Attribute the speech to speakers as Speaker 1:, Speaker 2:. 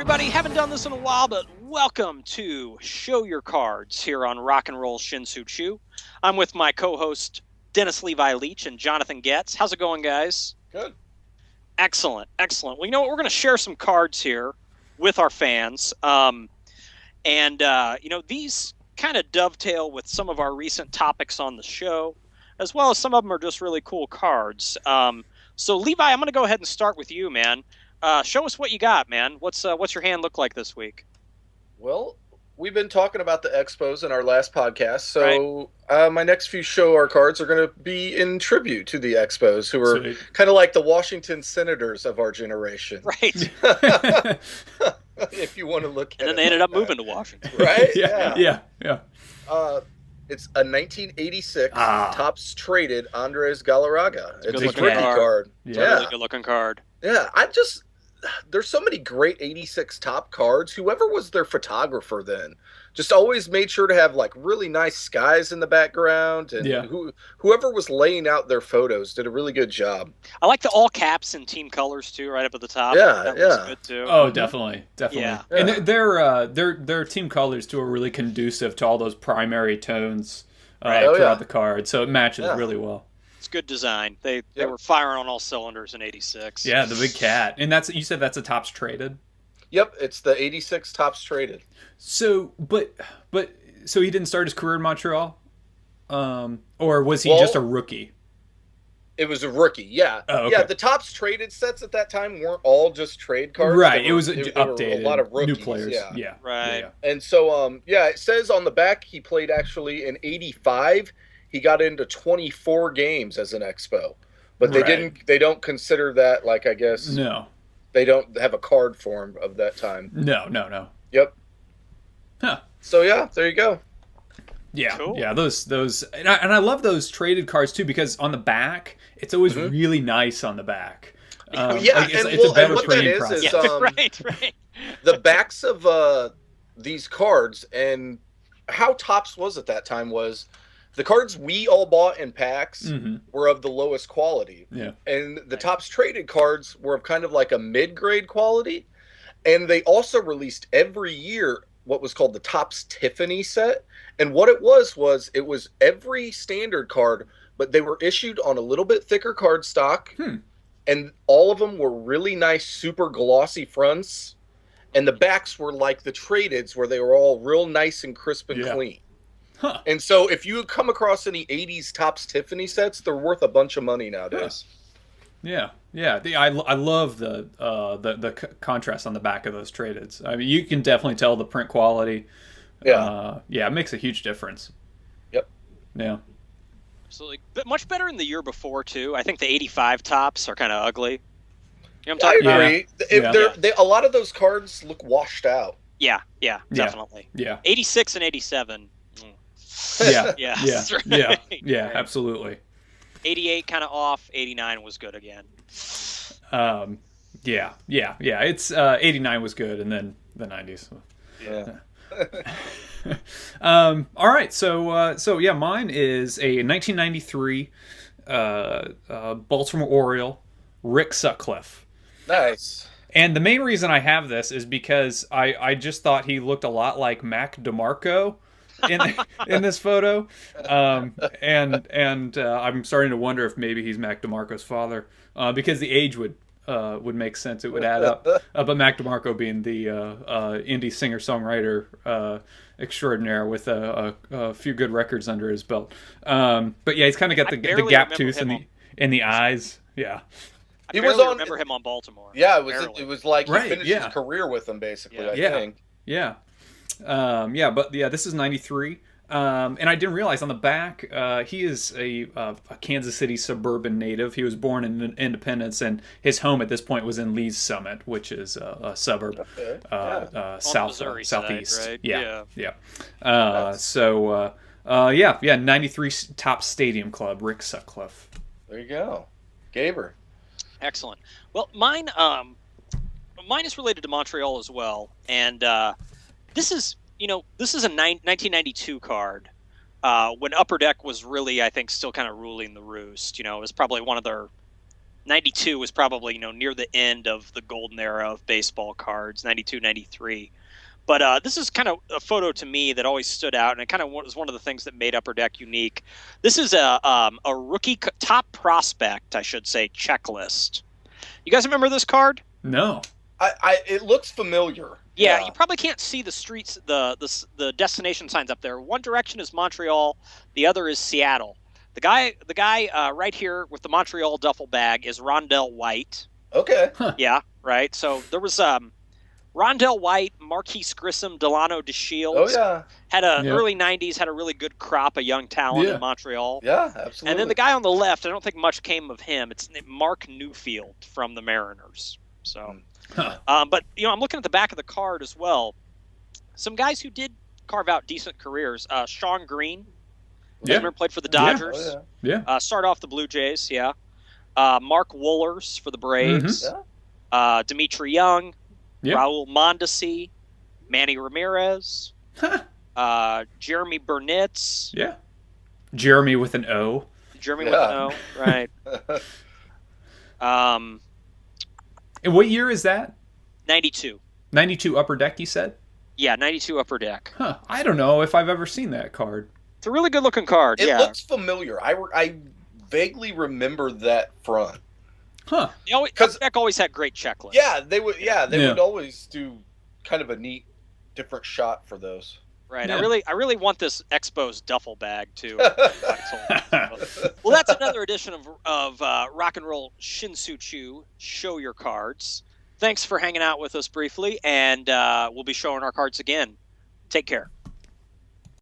Speaker 1: everybody. Haven't done this in a while, but welcome to Show Your Cards here on Rock and Roll Shin-Soo. I'm with my co-host Dennis Levi Leach and Jonathan Getz. How's it going, guys?
Speaker 2: Good.
Speaker 1: Excellent, excellent. Well, you know what? We're going to share some cards here with our fans. These kind of dovetail with some of our recent topics on the show, as well as some of them are just really cool cards. So, Levi, I'm going to go ahead and start with you, man. Show us what you got, man. What's your hand look like this week?
Speaker 2: Well, we've been talking about the Expos in our last podcast, so right. My next few Show Our Cards are going to be in tribute to the Expos, who are kind of like the Washington Senators of our generation.
Speaker 1: Right.
Speaker 2: If you want to look at it.
Speaker 1: And then they ended up moving to Washington.
Speaker 2: Right?
Speaker 3: Yeah.
Speaker 2: It's a 1986 Topps traded Andres Galarraga. It's a rookie card.
Speaker 1: It's a really good-looking card.
Speaker 2: Yeah, there's so many great 86 top cards. Whoever was their photographer then just always made sure to have like really nice skies in the background, and whoever was laying out their photos did a really good job.
Speaker 1: I like the all caps and team colors too, right up at the top.
Speaker 2: That
Speaker 1: looks good too.
Speaker 3: Oh, definitely.
Speaker 1: Yeah.
Speaker 3: And their team colors too are really conducive to all those primary tones throughout the card, so it matches really well.
Speaker 1: It's good design. They were firing on all cylinders in '86.
Speaker 3: Yeah, the big cat, and you said that's a Topps traded.
Speaker 2: Yep, it's the '86 Topps traded.
Speaker 3: So, so he didn't start his career in Montreal, or was he just a rookie?
Speaker 2: It was a rookie, yeah.
Speaker 3: Oh, okay.
Speaker 2: Yeah, the Topps traded sets at that time weren't all just trade cards.
Speaker 3: Right, it was updated.
Speaker 2: A lot of rookies,
Speaker 3: new players. Yeah.
Speaker 1: Right.
Speaker 3: Yeah.
Speaker 2: And so, it says on the back he played actually in '85. He got into 24 games as an Expo, but they don't consider that, like, I guess.
Speaker 3: No.
Speaker 2: They don't have a card form of that time.
Speaker 3: No.
Speaker 2: Yep.
Speaker 3: Huh.
Speaker 2: So there you go.
Speaker 3: Yeah.
Speaker 1: Cool.
Speaker 3: Yeah, those and I love those traded cards too, because on the back it's always really nice on the back.
Speaker 2: It's a better printing process.
Speaker 1: Right.
Speaker 2: The backs of these cards and how Topps was at that time was the cards we all bought in packs were of the lowest quality.
Speaker 3: Yeah.
Speaker 2: And the Topps traded cards were of kind of like a mid-grade quality. And they also released every year what was called the Topps Tiffany set. And what it was every standard card, but they were issued on a little bit thicker card stock. And all of them were really nice, super glossy fronts. And the backs were like the tradeds, where they were all real nice and crisp and clean.
Speaker 3: Huh.
Speaker 2: And so if you come across any 80s Topps Tiffany sets, they're worth a bunch of money nowadays.
Speaker 3: Yeah. I love the contrast on the back of those tradeds. I mean, you can definitely tell the print quality. It makes a huge difference.
Speaker 2: Yep.
Speaker 3: Yeah.
Speaker 1: Absolutely. But much better in the year before too. I think the '85 Topps are kind of ugly. You know what I'm talking
Speaker 2: about?
Speaker 1: agree.
Speaker 2: A lot of those cards look washed out.
Speaker 1: Yeah, definitely.
Speaker 3: Yeah.
Speaker 1: 86 and 87.
Speaker 3: Yeah, absolutely.
Speaker 1: 88 kind of off. 89 was good again.
Speaker 3: It's 89 was good, and then the 90s.
Speaker 2: Yeah.
Speaker 3: All right. So mine is a 1993 Baltimore Oriole, Rick Sutcliffe.
Speaker 2: Nice.
Speaker 3: And the main reason I have this is because I just thought he looked a lot like Mac DeMarco in this photo, and I'm starting to wonder if maybe he's Mac DeMarco's father, because the age would make sense. It would add up. But Mac DeMarco being the indie singer-songwriter extraordinaire with a few good records under his belt. But yeah, he's kind of got the gap tooth in the eyes. Yeah.
Speaker 1: I remember him on Baltimore.
Speaker 2: Yeah, it was like he finished his career with them, basically, I think.
Speaker 3: Yeah. This is 93. And I didn't realize on the back, he is a Kansas City suburban native. He was born in Independence, and his home at this point was in Lee's Summit, which is a suburb southeast.
Speaker 1: Side, right?
Speaker 3: Yeah. 93 Topps Stadium Club, Rick Sutcliffe.
Speaker 2: There you go. Gaber.
Speaker 1: Excellent. Well, mine is related to Montreal as well, and this is a 1992 card when Upper Deck was really, I think, still kind of ruling the roost. It was probably one of their 92 was probably, near the end of the golden era of baseball cards, 92, 93. But this is kind of a photo to me that always stood out, and it kind of was one of the things that made Upper Deck unique. This is a rookie top prospect, I should say, checklist. You guys remember this card?
Speaker 3: No.
Speaker 2: It looks familiar.
Speaker 1: Yeah, you probably can't see the streets, the destination signs up there. One direction is Montreal, the other is Seattle. The guy right here with the Montreal duffel bag is Rondell White.
Speaker 2: Okay.
Speaker 3: Huh.
Speaker 1: Yeah, right. So there was Rondell White, Marquise Grissom, Delano DeShields.
Speaker 2: Oh yeah.
Speaker 1: Had early '90s, had a really good crop of young talent in Montreal.
Speaker 2: Yeah, absolutely.
Speaker 1: And then the guy on the left, I don't think much came of him. It's Mark Newfield from the Mariners. So, but I'm looking at the back of the card as well. Some guys who did carve out decent careers. Sean Green. Remember, played for the Dodgers.
Speaker 2: Oh, yeah.
Speaker 1: Started off the Blue Jays. Yeah. Mark Wohlers for the Braves.
Speaker 2: Yeah.
Speaker 1: Dimitri Young.
Speaker 3: Yeah.
Speaker 1: Raul Mondesi. Manny Ramirez. Jeremy Burnitz.
Speaker 3: Yeah. Jeremy with an O.
Speaker 1: Jeremy with an O. Right.
Speaker 3: And what year is that?
Speaker 1: 92.
Speaker 3: 92 Upper Deck, you said?
Speaker 1: Yeah, 92 Upper Deck.
Speaker 3: Huh. I don't know if I've ever seen that card.
Speaker 1: It's a really good looking card.
Speaker 2: It looks familiar. I vaguely remember that front.
Speaker 3: Huh.
Speaker 1: Upper Deck always had great checklists.
Speaker 2: Yeah, they would. Yeah, they would always do kind of a neat, different shot for those.
Speaker 1: Right.
Speaker 3: Yeah.
Speaker 1: I really want this Expos duffel bag too. Well, that's another edition of Rock and Roll Shin-Soo Show Your Cards. Thanks for hanging out with us briefly, and we'll be showing our cards again. Take care.